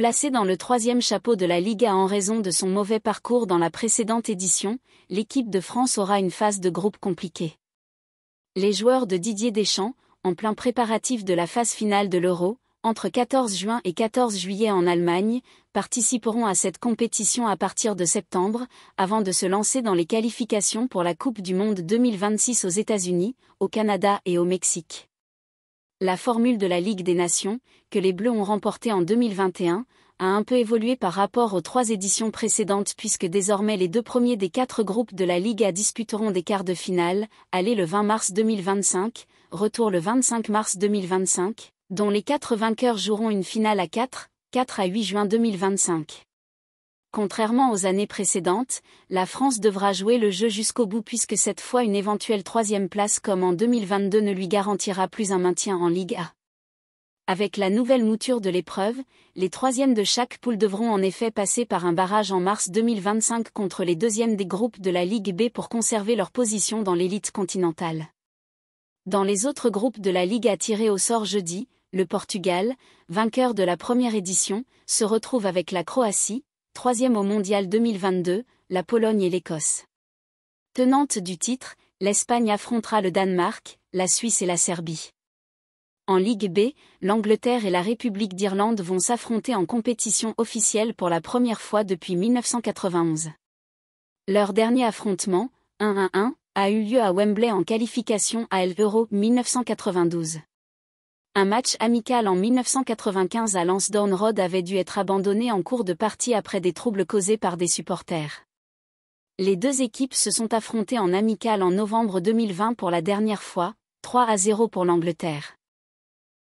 Placée dans le troisième chapeau de la Liga en raison de son mauvais parcours dans la précédente édition, l'équipe de France aura une phase de groupe compliquée. Les joueurs de Didier Deschamps, en plein préparatif de la phase finale de l'Euro, entre 14 juin et 14 juillet en Allemagne, participeront à cette compétition à partir de septembre, avant de se lancer dans les qualifications pour la Coupe du Monde 2026 aux États-Unis, au Canada et au Mexique. La formule de la Ligue des Nations, que les Bleus ont remportée en 2021, a un peu évolué par rapport aux 3 éditions précédentes puisque désormais les 2 premiers des 4 groupes de la Liga disputeront des quarts de finale, aller le 20 mars 2025, retour le 25 mars 2025, dont les 4 vainqueurs joueront une finale à 4 à 8 juin 2025. Contrairement aux années précédentes, la France devra jouer le jeu jusqu'au bout puisque cette fois une éventuelle 3e place comme en 2022 ne lui garantira plus un maintien en Ligue A. Avec la nouvelle mouture de l'épreuve, les 3e de chaque poule devront en effet passer par un barrage en mars 2025 contre les 2e des groupes de la Ligue B pour conserver leur position dans l'élite continentale. Dans les autres groupes de la Ligue A tirés au sort jeudi, le Portugal, vainqueur de la première édition, se retrouve avec la Croatie, 3e au Mondial 2022, la Pologne et l'Écosse. Tenante du titre, l'Espagne affrontera le Danemark, la Suisse et la Serbie. En Ligue B, l'Angleterre et la République d'Irlande vont s'affronter en compétition officielle pour la première fois depuis 1991. Leur dernier affrontement, 1-1, a eu lieu à Wembley en qualification à l'Euro 1992. Un match amical en 1995 à Lansdowne Road avait dû être abandonné en cours de partie après des troubles causés par des supporters. Les 2 équipes se sont affrontées en amical en novembre 2020 pour la dernière fois, 3-0 pour l'Angleterre.